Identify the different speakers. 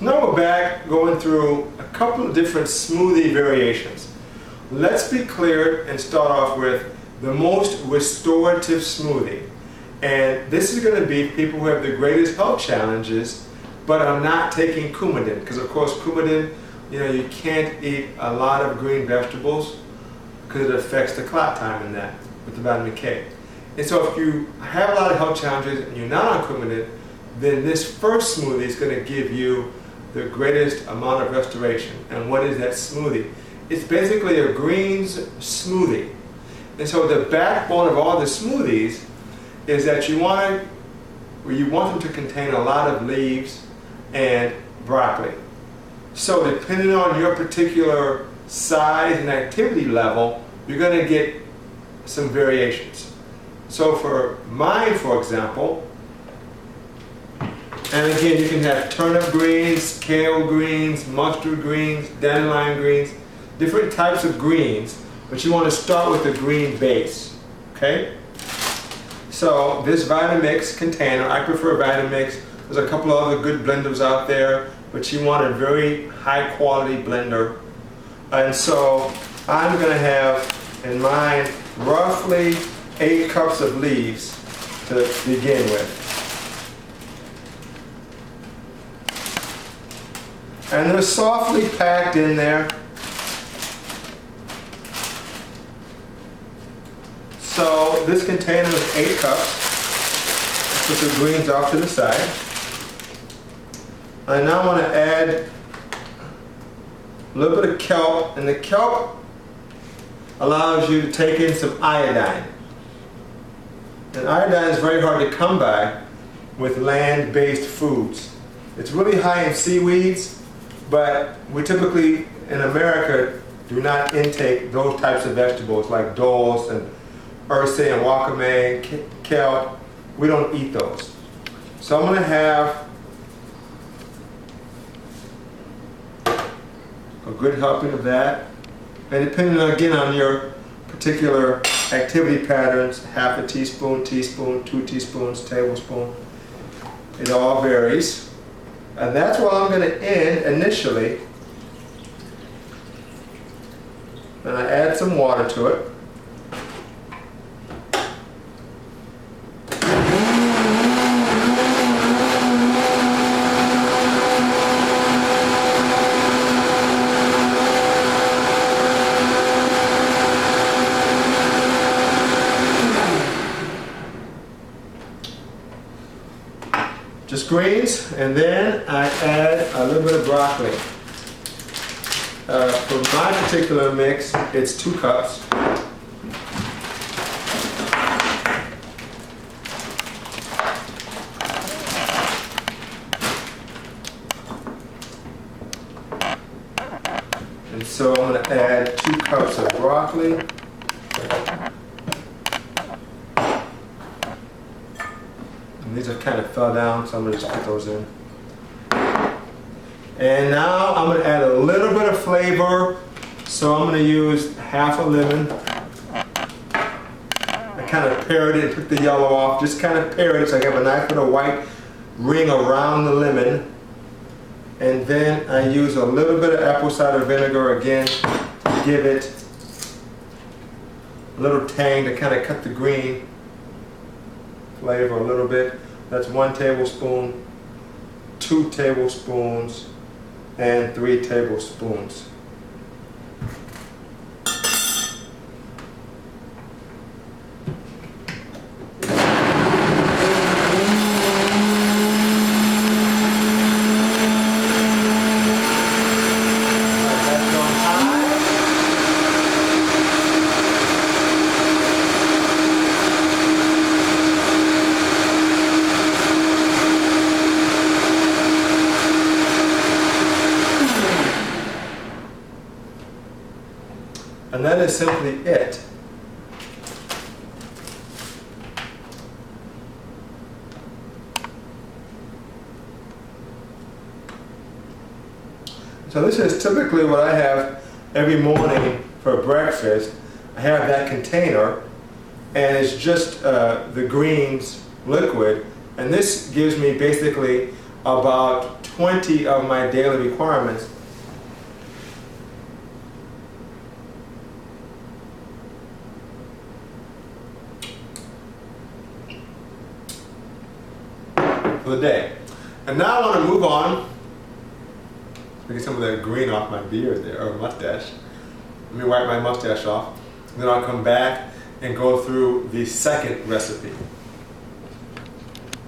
Speaker 1: Now we're back going through a couple of different smoothie variations. Let's be clear and start off with the most restorative smoothie. And this is going to be people who have the greatest health challenges but are not taking coumadin. Because of course coumadin, you can't eat a lot of green vegetables because it affects the clot time in that with the vitamin K. And so if you have a lot of health challenges and you're not on coumadin, then this first smoothie is going to give you the greatest amount of restoration. And what is that smoothie? It's basically a greens smoothie. And so the backbone of all the smoothies is that you want them to contain a lot of leaves and broccoli. So depending on your particular size and activity level, you're going to get some variations. So for mine, for example, and again, you can have turnip greens, kale greens, mustard greens, dandelion greens, different types of greens, but you want to start with a green base, okay? So this Vitamix container, I prefer Vitamix. There's a couple of other good blenders out there, but you want a very high quality blender. And so I'm going to have in mine roughly 8 cups of leaves to begin with. And they're softly packed in there. So this container is 8 cups. Put the greens off to the side. I now want to add a little bit of kelp, and the kelp allows you to take in some iodine. And iodine is very hard to come by with land-based foods. It's really high in seaweeds, but we typically in America do not intake those types of vegetables like dulse and ursa and wakame, kelp. We don't eat those. So I'm going to have a good helping of that. And depending again on your particular activity patterns, half a teaspoon, teaspoon, 2 teaspoons, tablespoon. It all varies. And that's where I'm going to end initially. And I add some water to it. Just greens, and then I add a little bit of broccoli. For my particular mix, it's 2 cups. And so I'm going to add 2 cups of broccoli. These are kind of fell down, so I'm going to just put those in. And now I'm going to add a little bit of flavor, so I'm going to use half a lemon. I kind of pared it and took the yellow off, just kind of pared it so I have a nice little white ring around the lemon. And then I use a little bit of apple cider vinegar again to give it a little tang to kind of cut the green flavor a little bit. That's 1 tablespoon, 2 tablespoons, and 3 tablespoons. And that is simply it. So this is typically what I have every morning for breakfast. I have that container, and it's just the greens liquid, and this gives me basically about 20 of my daily requirements. For the day. And now I want to move on. Get some of that green off my beard there, or mustache. Let me wipe my mustache off. Then I'll come back and go through the second recipe.